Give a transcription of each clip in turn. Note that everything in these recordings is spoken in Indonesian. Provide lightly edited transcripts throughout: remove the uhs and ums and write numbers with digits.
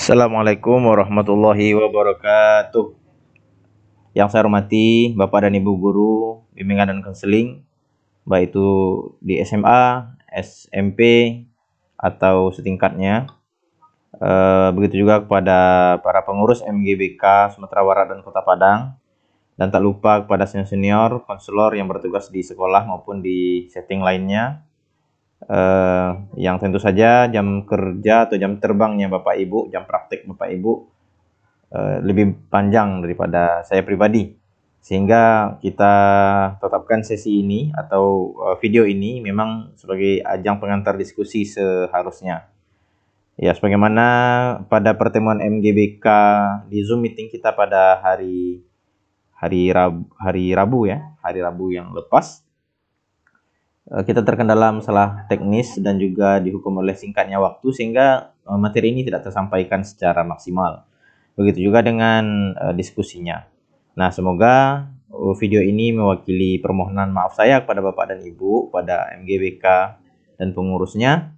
Assalamualaikum warahmatullahi wabarakatuh. Yang saya hormati Bapak dan Ibu guru bimbingan dan konseling, baik itu di SMA, SMP, atau setingkatnya. Begitu juga kepada para pengurus MGBK Sumatera Barat dan Kota Padang. Dan tak lupa kepada senior-senior, konselor yang bertugas di sekolah maupun di setting lainnya. Yang tentu saja jam kerja atau jam terbangnya Bapak Ibu, jam praktik Bapak Ibu lebih panjang daripada saya pribadi, sehingga kita tetapkan sesi ini atau video ini memang sebagai ajang pengantar diskusi seharusnya. Ya, sebagaimana pada pertemuan MGBK di Zoom meeting kita pada hari Rabu yang lepas, kita terkendala masalah teknis dan juga dihukum oleh singkatnya waktu sehingga materi ini tidak tersampaikan secara maksimal. Begitu juga dengan diskusinya. Nah, semoga video ini mewakili permohonan maaf saya kepada Bapak dan Ibu, pada MGBK dan pengurusnya.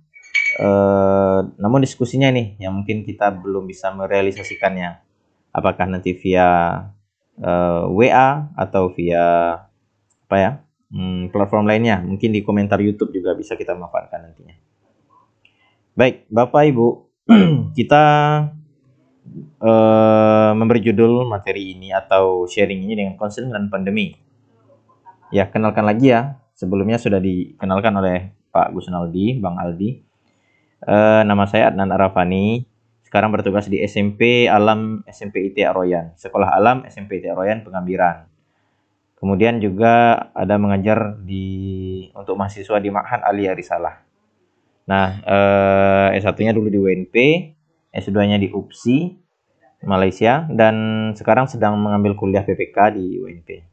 Namun diskusinya nih yang mungkin kita belum bisa merealisasikannya. Apakah nanti via WA atau via platform lainnya, mungkin di komentar YouTube juga bisa kita manfaatkan nantinya. Baik, Bapak Ibu, kita memberi judul materi ini atau sharing ini dengan konseling dan pandemi. Ya, kenalkan lagi ya. Sebelumnya sudah dikenalkan oleh Pak Gusnaldi, Bang Aldi. Nama saya Adnan Arafani. Sekarang bertugas di SMP Alam SMP IT Aroyan, Sekolah Alam SMP IT Aroyan Pengambiran. Kemudian juga ada mengajar untuk mahasiswa di Ma'had Ali Arisalah. Nah, S1-nya dulu di UNP, S2-nya di UPSI Malaysia, dan sekarang sedang mengambil kuliah PPK di UNP.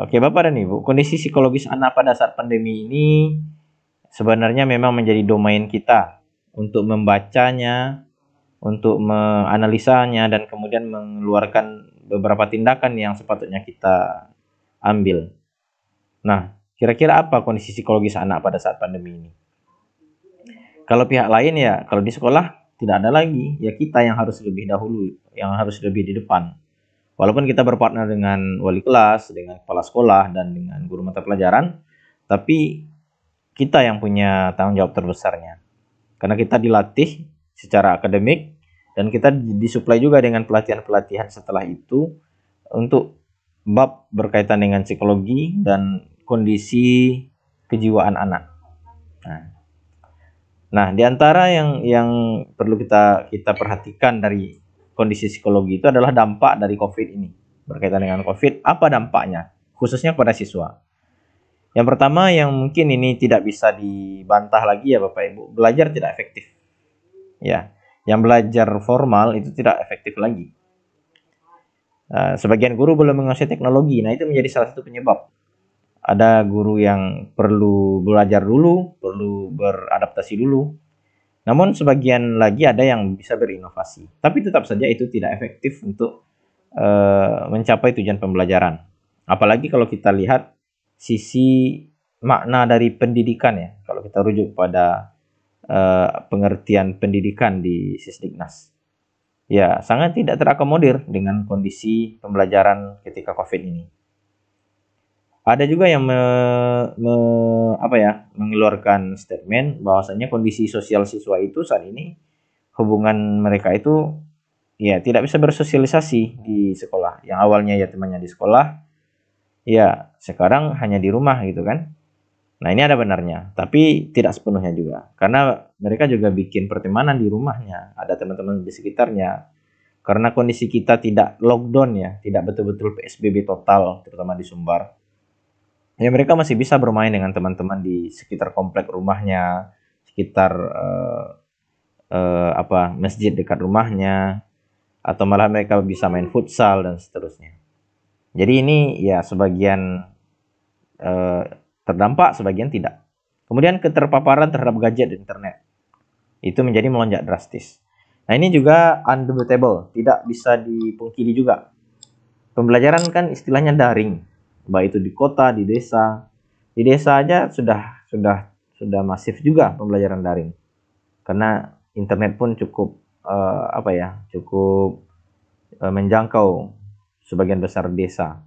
Oke, Bapak dan Ibu, kondisi psikologis anak pada saat pandemi ini sebenarnya memang menjadi domain kita untuk membacanya, untuk menganalisanya, dan kemudian mengeluarkan beberapa tindakan yang sepatutnya kita ambil. Nah, kira-kira apa kondisi psikologis anak pada saat pandemi ini? Kalau pihak lain ya, kalau di sekolah tidak ada lagi, ya kita yang harus lebih dahulu, yang harus lebih di depan. Walaupun kita berpartner dengan wali kelas, dengan kepala sekolah, dan dengan guru mata pelajaran, tapi kita yang punya tanggung jawab terbesarnya. Karena kita dilatih secara akademik, dan kita disuplai juga dengan pelatihan-pelatihan setelah itu untuk bab berkaitan dengan psikologi dan kondisi kejiwaan anak. Nah, di antara yang perlu kita perhatikan dari kondisi psikologi itu adalah dampak dari COVID ini. Berkaitan dengan COVID, apa dampaknya? Khususnya pada siswa. Yang pertama yang mungkin ini tidak bisa dibantah lagi ya Bapak Ibu, belajar tidak efektif. Ya, yang belajar formal itu tidak efektif lagi. Sebagian guru belum menguasai teknologi, nah itu menjadi salah satu penyebab. Ada guru yang perlu belajar dulu, perlu beradaptasi dulu. Namun sebagian lagi ada yang bisa berinovasi. Tapi tetap saja itu tidak efektif untuk mencapai tujuan pembelajaran. Apalagi kalau kita lihat sisi makna dari pendidikan ya. Kalau kita rujuk pada pengertian pendidikan di Sisdiknas. Ya, sangat tidak terakomodir dengan kondisi pembelajaran ketika COVID ini. Ada juga yang mengeluarkan statement bahwasanya kondisi sosial siswa itu saat ini, hubungan mereka itu ya tidak bisa bersosialisasi di sekolah. Yang awalnya ya temannya di sekolah, ya sekarang hanya di rumah gitu kan. Nah, ini ada benarnya, tapi tidak sepenuhnya juga. Karena mereka juga bikin pertemanan di rumahnya, ada teman-teman di sekitarnya. Karena kondisi kita tidak lockdown ya, tidak betul-betul PSBB total, terutama di Sumbar. Ya, mereka masih bisa bermain dengan teman-teman di sekitar komplek rumahnya, sekitar masjid dekat rumahnya, atau malah mereka bisa main futsal dan seterusnya. Jadi ini ya sebagian terdampak, sebagian tidak. Kemudian keterpaparan terhadap gadget dan internet itu menjadi melonjak drastis. Nah, ini juga undebatable, tidak bisa dipungkiri juga. Pembelajaran kan istilahnya daring, baik itu di kota, di desa. Di desa aja sudah masif juga pembelajaran daring. Karena internet pun cukup cukup menjangkau sebagian besar desa.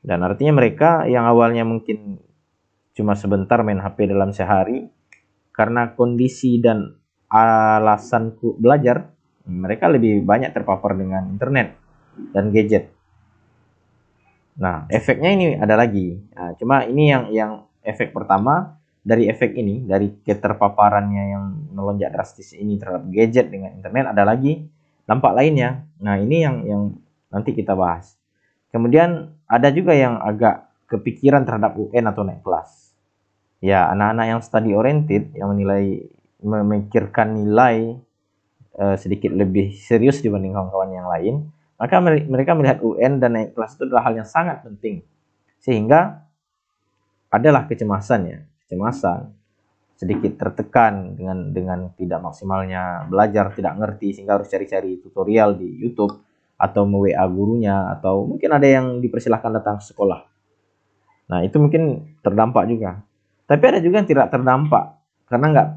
Dan artinya mereka yang awalnya mungkin cuma sebentar main HP dalam sehari, karena kondisi dan alasan belajar, mereka lebih banyak terpapar dengan internet dan gadget. Nah, efeknya ini ada lagi. Nah, cuma ini yang efek pertama dari efek ini, dari keterpaparannya yang melonjak drastis ini terhadap gadget dengan internet, ada lagi dampak lainnya. Nah, ini yang nanti kita bahas. Kemudian ada juga yang agak kepikiran terhadap UN atau naik kelas. Ya, anak-anak yang study oriented, yang memikirkan nilai sedikit lebih serius dibanding kawan-kawan yang lain, maka mereka melihat UN dan naik kelas itu adalah hal yang sangat penting. Sehingga adalah kecemasan, sedikit tertekan dengan tidak maksimalnya belajar, tidak ngerti, sehingga harus cari-cari tutorial di YouTube atau WA gurunya, atau mungkin ada yang dipersilahkan datang ke sekolah. Nah, itu mungkin terdampak juga. Tapi ada juga yang tidak terdampak karena nggak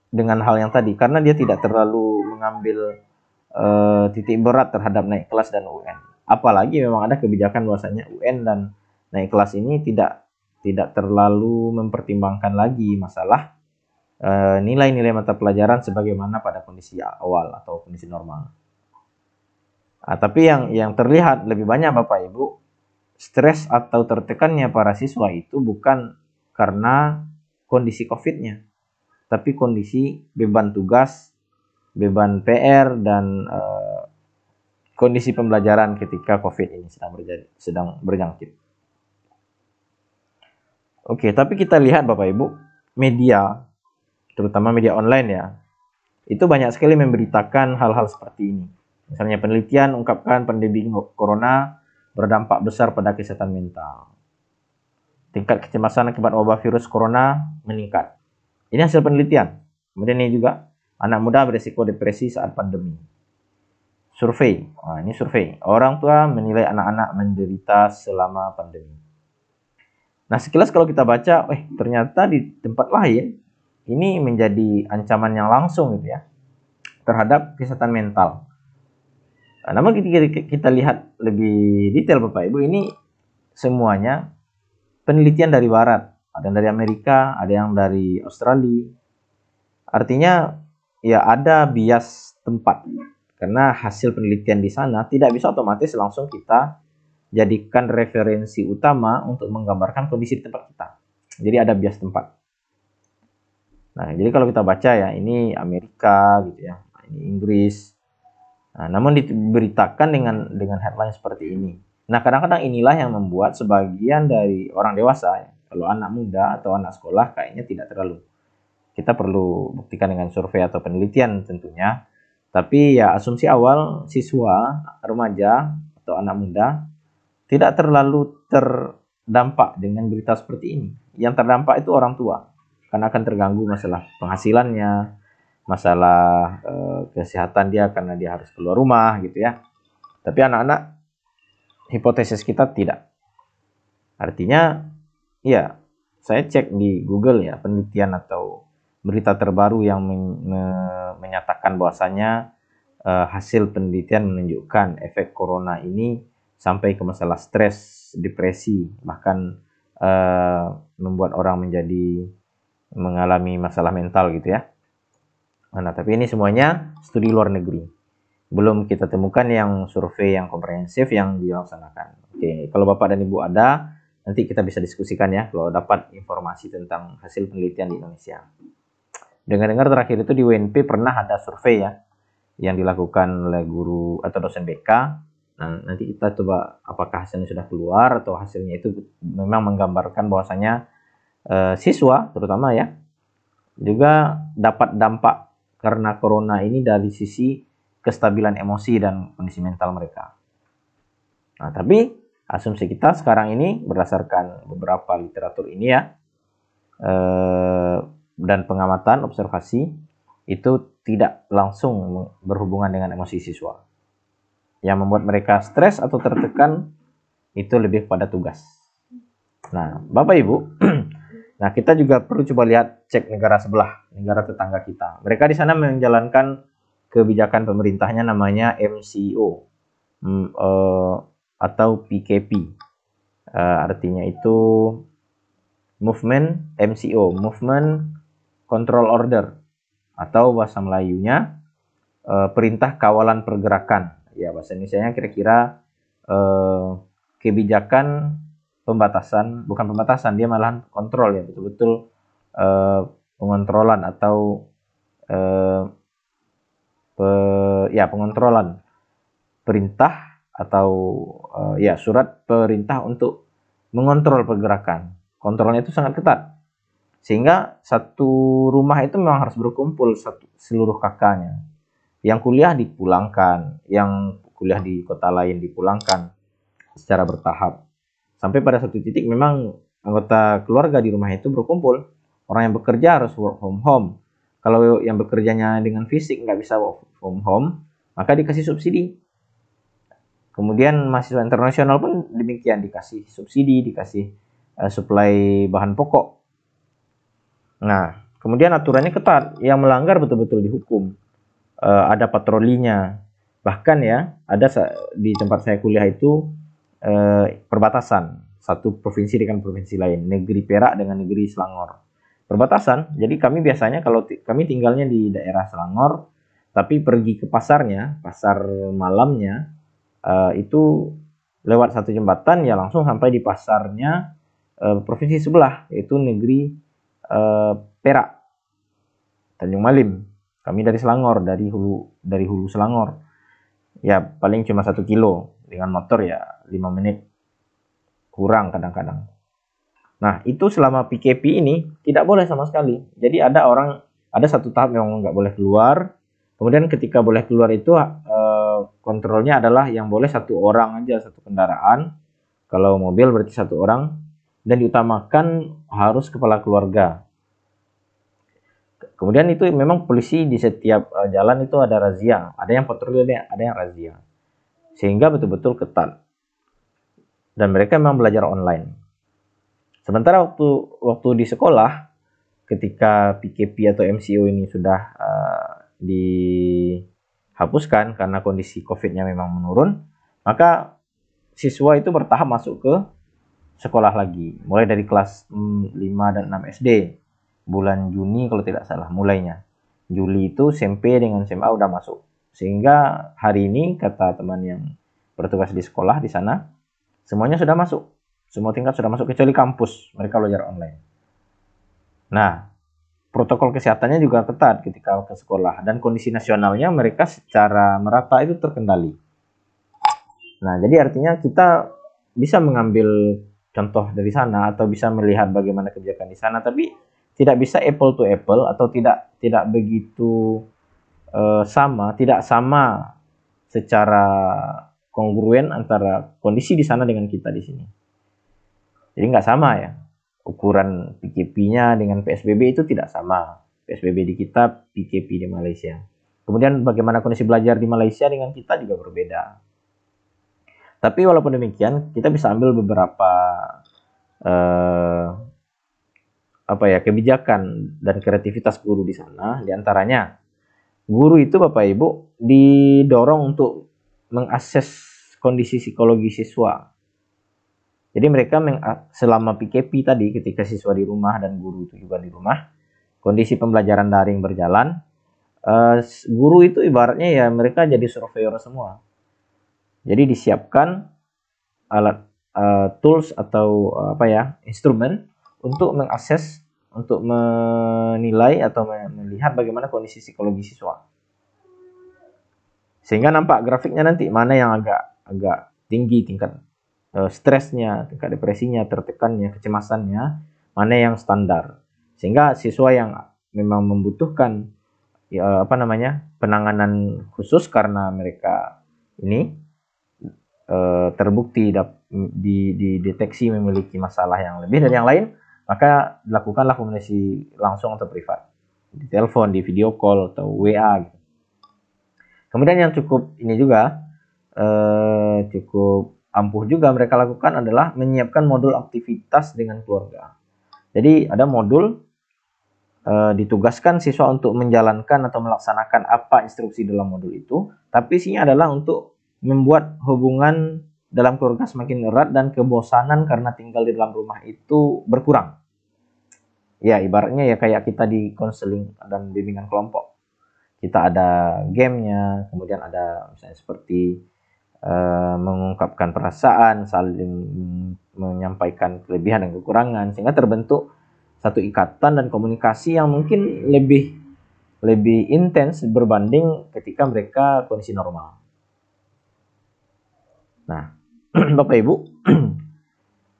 dengan hal yang tadi, karena dia tidak terlalu mengambil titik berat terhadap naik kelas dan UN. Apalagi memang ada kebijakan bahwasanya UN dan naik kelas ini tidak terlalu mempertimbangkan lagi masalah nilai-nilai mata pelajaran sebagaimana pada kondisi awal atau kondisi normal. Nah, tapi yang terlihat lebih banyak Bapak Ibu, stres atau tertekannya para siswa itu bukan karena kondisi COVID-nya, tapi kondisi beban tugas, beban PR, dan kondisi pembelajaran ketika COVID ini sedang berjangkit. Oke, tapi kita lihat Bapak Ibu, media, terutama media online ya, itu banyak sekali memberitakan hal-hal seperti ini. Misalnya penelitian ungkapkan pandemi corona berdampak besar pada kesehatan mental. Tingkat kecemasan akibat wabah virus corona meningkat. Ini hasil penelitian. Kemudian ini juga, anak muda berisiko depresi saat pandemi. Survei. Nah, ini survei. Orang tua menilai anak-anak menderita selama pandemi. Nah, sekilas kalau kita baca, ternyata di tempat lain ini menjadi ancaman yang langsung gitu ya terhadap kesehatan mental. Nah, namun kita lihat lebih detail Bapak Ibu, ini semuanya penelitian dari barat. Ada yang dari Amerika, ada yang dari Australia. Artinya ya ada bias tempat. Karena hasil penelitian di sana tidak bisa otomatis langsung kita jadikan referensi utama untuk menggambarkan kondisi di tempat kita. Jadi ada bias tempat. Nah, jadi kalau kita baca ya, ini Amerika gitu ya, ini Inggris. Nah, namun diberitakan dengan headline seperti ini. Nah, kadang-kadang inilah yang membuat sebagian dari orang dewasa, ya, kalau anak muda atau anak sekolah kayaknya tidak terlalu. Kita perlu buktikan dengan survei atau penelitian tentunya. Tapi ya asumsi awal siswa, remaja atau anak muda tidak terlalu terdampak dengan berita seperti ini. Yang terdampak itu orang tua, karena akan terganggu masalah penghasilannya, masalah kesehatan dia karena dia harus keluar rumah gitu ya. Tapi anak-anak, hipotesis kita tidak. Artinya ya, saya cek di Google ya, penelitian atau berita terbaru yang menyatakan bahwasanya hasil penelitian menunjukkan efek corona ini sampai ke masalah stres, depresi, bahkan membuat orang mengalami masalah mental gitu ya. Nah, tapi ini semuanya studi luar negeri. Belum kita temukan yang survei yang komprehensif yang dilaksanakan. Oke, kalau Bapak dan Ibu ada, nanti kita bisa diskusikan ya kalau dapat informasi tentang hasil penelitian di Indonesia. Dengar-dengar terakhir itu di UNP pernah ada survei ya yang dilakukan oleh guru atau dosen BK. Nah, nanti kita coba apakah hasilnya sudah keluar atau hasilnya itu memang menggambarkan bahwasanya siswa terutama ya juga dapat dampak karena corona ini dari sisi kestabilan emosi dan kondisi mental mereka. Nah, tapi asumsi kita sekarang ini berdasarkan beberapa literatur ini ya dan pengamatan observasi itu tidak langsung berhubungan dengan emosi siswa. Yang membuat mereka stres atau tertekan itu lebih pada tugas. Nah, Bapak Ibu, Nah, kita juga perlu coba lihat cek negara sebelah, negara tetangga kita. Mereka di sana menjalankan kebijakan pemerintahnya namanya MCO atau PKP. Artinya itu Movement MCO, Movement Control Order, atau bahasa Melayunya Perintah Kawalan Pergerakan. Ya, bahasa Indonesianya kira-kira kebijakan pembatasan, bukan pembatasan, dia malahan kontrol ya, betul-betul pengontrolan atau pengontrolan perintah atau ya surat perintah untuk mengontrol pergerakan. Kontrolnya itu sangat ketat, sehingga satu rumah itu memang harus berkumpul seluruh kakaknya. Yang kuliah dipulangkan, yang kuliah di kota lain dipulangkan secara bertahap. Sampai pada satu titik memang anggota keluarga di rumah itu berkumpul. Orang yang bekerja harus work from home. Kalau yang bekerjanya dengan fisik nggak bisa work from home, maka dikasih subsidi. Kemudian mahasiswa internasional pun demikian, dikasih subsidi, dikasih suplai bahan pokok. Nah, kemudian aturannya ketat, yang melanggar betul-betul dihukum. Ada patrolinya. Bahkan ya, ada di tempat saya kuliah itu perbatasan satu provinsi dengan provinsi lain, negeri Perak dengan negeri Selangor. Perbatasan, jadi kami biasanya kalau kami tinggalnya di daerah Selangor, tapi pergi ke pasarnya, pasar malamnya, itu lewat satu jembatan ya langsung sampai di pasarnya provinsi sebelah, yaitu negeri Perak, Tanjung Malim. Kami dari Selangor, dari hulu Selangor. Ya paling cuma 1 kilo, dengan motor ya 5 menit kurang kadang-kadang. Nah, itu selama PKP ini tidak boleh sama sekali. Jadi ada satu tahap yang nggak boleh keluar. Kemudian ketika boleh keluar itu kontrolnya adalah yang boleh 1 orang aja, 1 kendaraan. Kalau mobil berarti 1 orang, dan diutamakan harus kepala keluarga. Kemudian itu memang polisi di setiap jalan itu ada razia, ada yang patroli, ada yang razia, sehingga betul-betul ketat. Dan mereka memang belajar online. Sementara waktu di sekolah, ketika PKP atau MCO ini sudah dihapuskan karena kondisi COVID-nya memang menurun, maka siswa itu bertahap masuk ke sekolah lagi, mulai dari kelas 5 dan 6 SD. Bulan Juni kalau tidak salah mulainya. Juli itu SMP dengan SMA udah masuk. Sehingga hari ini kata teman yang bertugas di sekolah di sana, semuanya sudah masuk. Semua tingkat sudah masuk kecuali kampus, mereka belajar online. Nah, protokol kesehatannya juga ketat ketika ke sekolah, dan kondisi nasionalnya mereka secara merata itu terkendali. Nah, jadi artinya kita bisa mengambil contoh dari sana atau bisa melihat bagaimana kebijakan di sana, tapi tidak bisa apple to apple atau tidak begitu tidak sama secara kongruen antara kondisi di sana dengan kita di sini. Jadi nggak sama ya, ukuran PKP-nya dengan PSBB itu tidak sama. PSBB di kita, PKP di Malaysia. Kemudian bagaimana kondisi belajar di Malaysia dengan kita juga berbeda. Tapi walaupun demikian, kita bisa ambil beberapa kebijakan dan kreativitas guru di sana. Di antaranya, guru itu Bapak Ibu didorong untuk mengakses kondisi psikologi siswa. Jadi mereka selama PKP tadi, ketika siswa di rumah dan guru itu juga di rumah, kondisi pembelajaran daring berjalan, guru itu ibaratnya ya mereka jadi surveyor semua. Jadi disiapkan alat tools atau instrumen untuk mengakses, untuk menilai atau melihat bagaimana kondisi psikologi siswa. Sehingga nampak grafiknya nanti mana yang agak tinggi tingkat stresnya, tingkat depresinya, tertekannya, kecemasannya, mana yang standar. Sehingga siswa yang memang membutuhkan penanganan khusus karena mereka ini terbukti dideteksi memiliki masalah yang lebih dari yang lain, maka dilakukanlah komunikasi langsung atau privat, di telepon, di video call atau WA gitu. Kemudian yang cukup ampuh juga mereka lakukan adalah menyiapkan modul aktivitas dengan keluarga. Jadi ada modul, ditugaskan siswa untuk menjalankan atau melaksanakan apa instruksi dalam modul itu, tapi isinya adalah untuk membuat hubungan dalam keluarga semakin erat dan kebosanan karena tinggal di dalam rumah itu berkurang. Ya, ibaratnya ya kayak kita di konseling dan bimbingan kelompok. Kita ada gamenya, kemudian ada misalnya seperti mengungkapkan perasaan, saling menyampaikan kelebihan dan kekurangan, sehingga terbentuk satu ikatan dan komunikasi yang mungkin lebih intens berbanding ketika mereka kondisi normal. Nah, Bapak Ibu,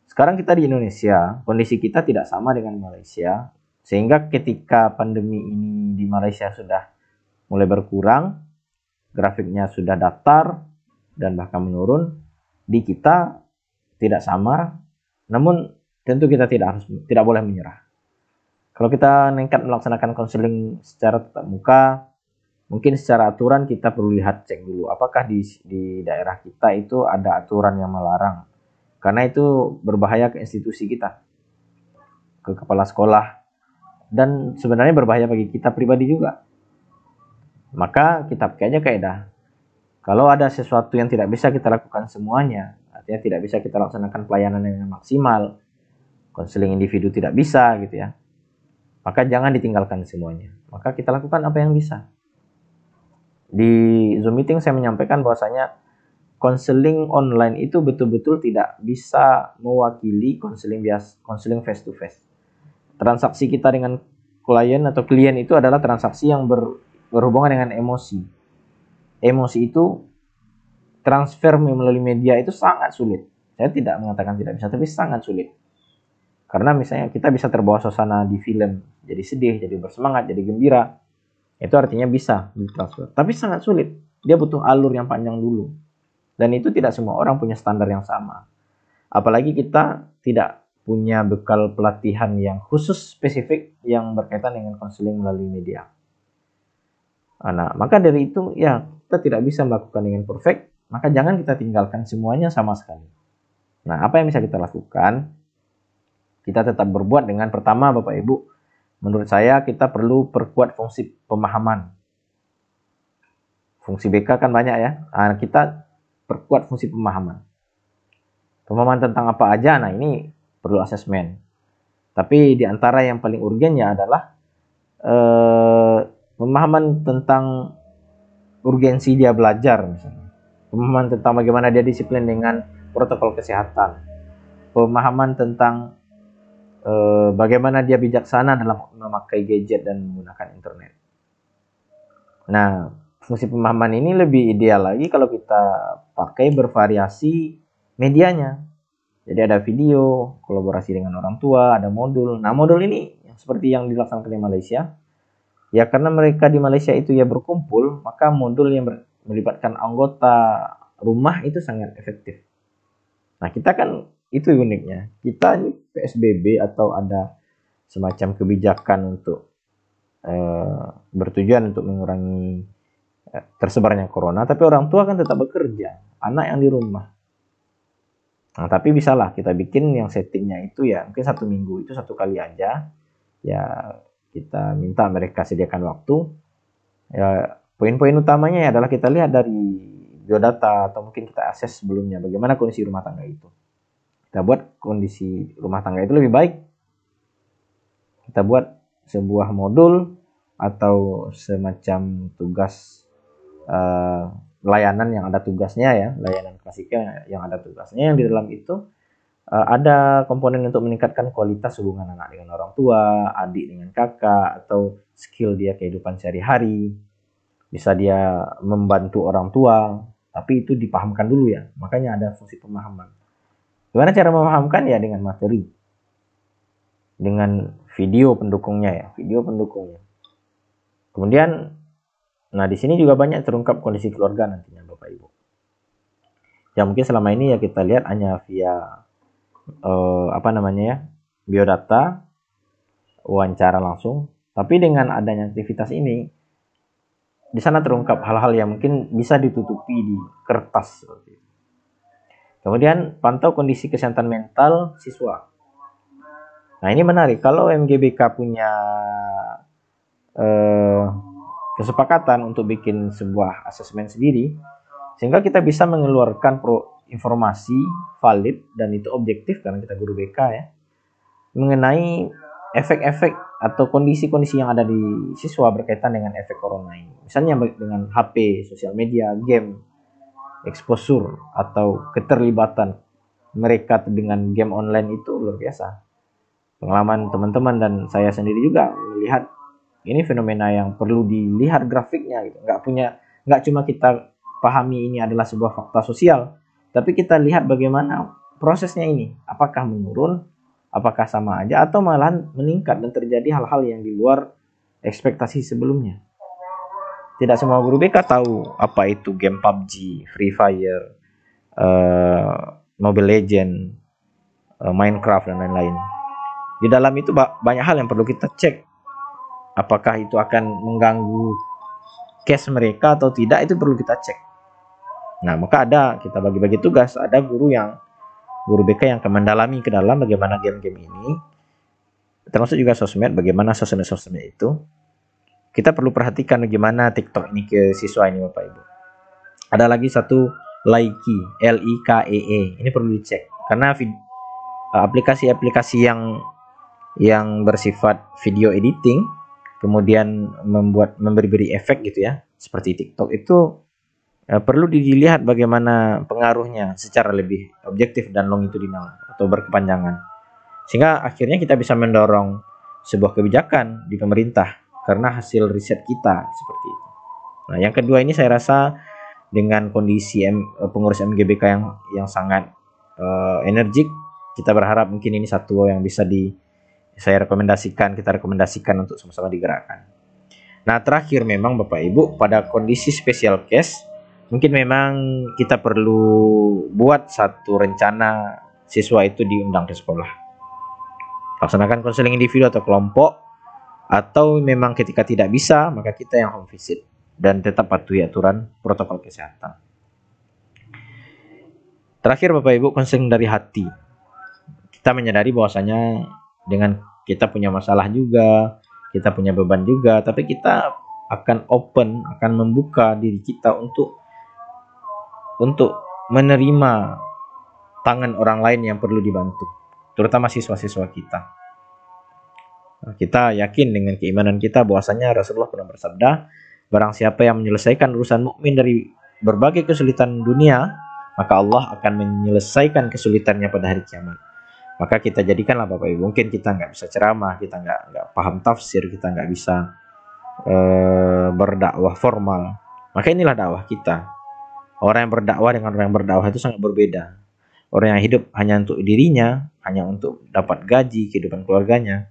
sekarang kita di Indonesia, kondisi kita tidak sama dengan Malaysia, sehingga ketika pandemi ini di Malaysia sudah mulai berkurang, grafiknya sudah datar dan bahkan menurun, di kita tidak sama, namun tentu kita tidak boleh menyerah. Kalau kita nekat melaksanakan konseling secara tatap muka, mungkin secara aturan kita perlu lihat, cek dulu apakah di daerah kita itu ada aturan yang melarang, karena itu berbahaya ke institusi kita, ke kepala sekolah, dan sebenarnya berbahaya bagi kita pribadi juga. Maka kita pakai aja kaidah, kalau ada sesuatu yang tidak bisa kita lakukan semuanya, artinya tidak bisa kita laksanakan pelayanan yang maksimal, konseling individu tidak bisa gitu ya, maka jangan ditinggalkan semuanya. Maka kita lakukan apa yang bisa. Di Zoom meeting saya menyampaikan bahwasanya konseling online itu betul-betul tidak bisa mewakili konseling face to face. Transaksi kita dengan klien atau klien itu adalah transaksi yang berhubungan dengan emosi. Emosi itu transfer melalui media itu sangat sulit. Saya tidak mengatakan tidak bisa, tapi sangat sulit. Karena misalnya kita bisa terbawa suasana di film, jadi sedih, jadi bersemangat, jadi gembira. Itu artinya bisa ditransfer. Tapi sangat sulit. Dia butuh alur yang panjang dulu. Dan itu tidak semua orang punya standar yang sama. Apalagi kita tidak punya bekal pelatihan yang khusus spesifik yang berkaitan dengan konseling melalui media. Nah, maka dari itu ya kita tidak bisa melakukan dengan perfect, maka jangan kita tinggalkan semuanya sama sekali. Nah, apa yang bisa kita lakukan? Kita tetap berbuat dengan pertama, Bapak Ibu, menurut saya kita perlu perkuat fungsi pemahaman. Fungsi BK kan banyak ya. Nah, kita perkuat fungsi pemahaman. Pemahaman tentang apa aja, nah ini perlu asesmen. Tapi di antara yang paling urgennya adalah pemahaman tentang urgensi dia belajar misalnya. Pemahaman tentang bagaimana dia disiplin dengan protokol kesehatan. Pemahaman tentang bagaimana dia bijaksana dalam memakai gadget dan menggunakan internet. Nah, fungsi pemahaman ini lebih ideal lagi kalau kita pakai bervariasi medianya. Jadi ada video, kolaborasi dengan orang tua, ada modul. Nah, modul ini seperti yang dilaksanakan di Malaysia, ya karena mereka di Malaysia itu ya berkumpul, maka modul yang melibatkan anggota rumah itu sangat efektif. Nah, kita kan itu uniknya. Kita ini PSBB atau ada semacam kebijakan untuk bertujuan untuk mengurangi tersebarnya corona, tapi orang tua kan tetap bekerja, anak yang di rumah. Nah, tapi bisalah kita bikin yang settingnya itu ya mungkin 1 minggu itu 1 kali aja. Ya kita minta mereka sediakan waktu. Ya poin-poin utamanya adalah kita lihat dari biodata atau mungkin kita akses sebelumnya bagaimana kondisi rumah tangga itu. Kita buat kondisi rumah tangga itu lebih baik. Kita buat sebuah modul atau semacam tugas layanan yang ada tugasnya ya, layanan klasiknya yang ada tugasnya, yang di dalam itu ada komponen untuk meningkatkan kualitas hubungan anak dengan orang tua, adik dengan kakak, atau skill dia kehidupan sehari-hari. Bisa dia membantu orang tua, tapi itu dipahamkan dulu ya. Makanya ada fungsi pemahaman. Gimana cara memahamkan? Ya dengan materi. Dengan video pendukungnya ya, video pendukungnya. Kemudian, nah di sini juga banyak terungkap kondisi keluarga nantinya Bapak Ibu. Ya mungkin selama ini ya kita lihat hanya via biodata, wawancara langsung. Tapi dengan adanya aktivitas ini, di sana terungkap hal-hal yang mungkin bisa ditutupi di kertas. Kemudian pantau kondisi kesehatan mental siswa. Nah, ini menarik. Kalau MGBK punya kesepakatan untuk bikin sebuah asesmen sendiri, sehingga kita bisa mengeluarkan informasi valid dan itu objektif karena kita guru BK ya, mengenai efek-efek atau kondisi-kondisi yang ada di siswa berkaitan dengan efek corona ini. Misalnya dengan HP, sosial media, game, exposure atau keterlibatan mereka dengan game online itu luar biasa. Pengalaman teman-teman dan saya sendiri juga melihat ini fenomena yang perlu dilihat grafiknya gitu. Nggak cuma kita pahami ini adalah sebuah fakta sosial, tapi kita lihat bagaimana prosesnya ini. Apakah menurun, apakah sama aja, atau malah meningkat dan terjadi hal-hal yang di luar ekspektasi sebelumnya. Tidak semua guru BK tahu apa itu game PUBG, Free Fire, Mobile Legend, Minecraft, dan lain-lain. Di dalam itu banyak hal yang perlu kita cek. Apakah itu akan mengganggu cash mereka atau tidak, itu perlu kita cek. Nah, maka kita bagi-bagi tugas. Ada guru BK yang akan mendalami ke dalam bagaimana game-game ini, termasuk juga sosmed, bagaimana sosmed itu. Kita perlu perhatikan bagaimana TikTok ini ke siswa ini, Bapak Ibu. Ada lagi satu Likee, Likee. Ini perlu dicek karena aplikasi-aplikasi yang bersifat video editing, kemudian memberi efek gitu ya, seperti TikTok itu perlu dilihat bagaimana pengaruhnya secara lebih objektif dan longitudinal atau berkepanjangan, sehingga akhirnya kita bisa mendorong sebuah kebijakan di pemerintah karena hasil riset kita seperti itu. Nah, yang kedua ini saya rasa dengan kondisi pengurus MGBK yang sangat energik, kita berharap mungkin ini satu yang bisa kita rekomendasikan untuk sama-sama digerakkan. Nah, terakhir memang Bapak Ibu, pada kondisi special case, mungkin memang kita perlu buat satu rencana siswa itu diundang ke sekolah. Laksanakan konseling individu atau kelompok, atau memang ketika tidak bisa, maka kita yang home visit dan tetap patuhi aturan protokol kesehatan. Terakhir Bapak Ibu, konseling dari hati. Kita menyadari bahwasanya dengan kita punya masalah juga, kita punya beban juga, tapi kita akan akan membuka diri kita untuk menerima tangan orang lain yang perlu dibantu, terutama siswa-siswa kita. Kita yakin dengan keimanan kita bahwasanya Rasulullah pernah bersabda, barang siapa yang menyelesaikan urusan mukmin dari berbagai kesulitan dunia, maka Allah akan menyelesaikan kesulitannya pada hari kiamat. Maka kita jadikanlah Bapak Ibu, mungkin kita nggak bisa ceramah, kita nggak paham tafsir, kita nggak bisa berdakwah formal, maka inilah dakwah kita. Orang yang berdakwah dengan orang yang berdakwah itu sangat berbeda. Orang yang hidup hanya untuk dirinya, hanya untuk dapat gaji, kehidupan keluarganya,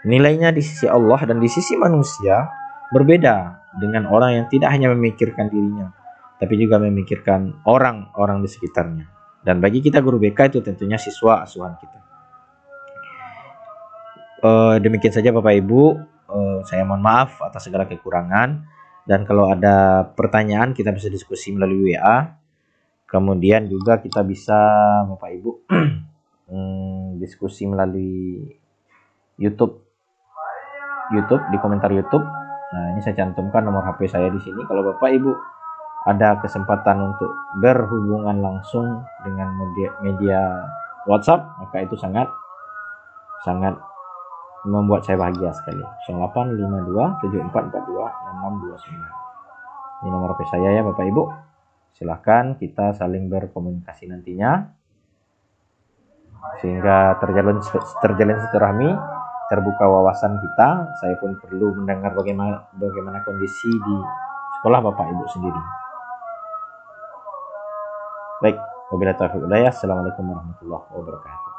nilainya di sisi Allah dan di sisi manusia berbeda dengan orang yang tidak hanya memikirkan dirinya, tapi juga memikirkan orang-orang di sekitarnya. Dan bagi kita guru BK itu tentunya siswa asuhan kita. Demikian saja Bapak Ibu, saya mohon maaf atas segala kekurangan, dan kalau ada pertanyaan kita bisa diskusi melalui WA. Kemudian juga kita bisa Bapak Ibu diskusi melalui YouTube di komentar YouTube. Nah, ini saya cantumkan nomor HP saya di sini. Kalau Bapak Ibu ada kesempatan untuk berhubungan langsung dengan media WhatsApp, maka itu sangat membuat saya bahagia sekali. 0852 7442 6629. Ini nomor HP saya ya Bapak Ibu. Silahkan kita saling berkomunikasi nantinya, sehingga terjalin silaturahmi, terbuka wawasan kita. Saya pun perlu mendengar bagaimana kondisi di sekolah Bapak Ibu sendiri. Baik, wabillahi taufiq wal hidayah. Assalamualaikum warahmatullahi wabarakatuh.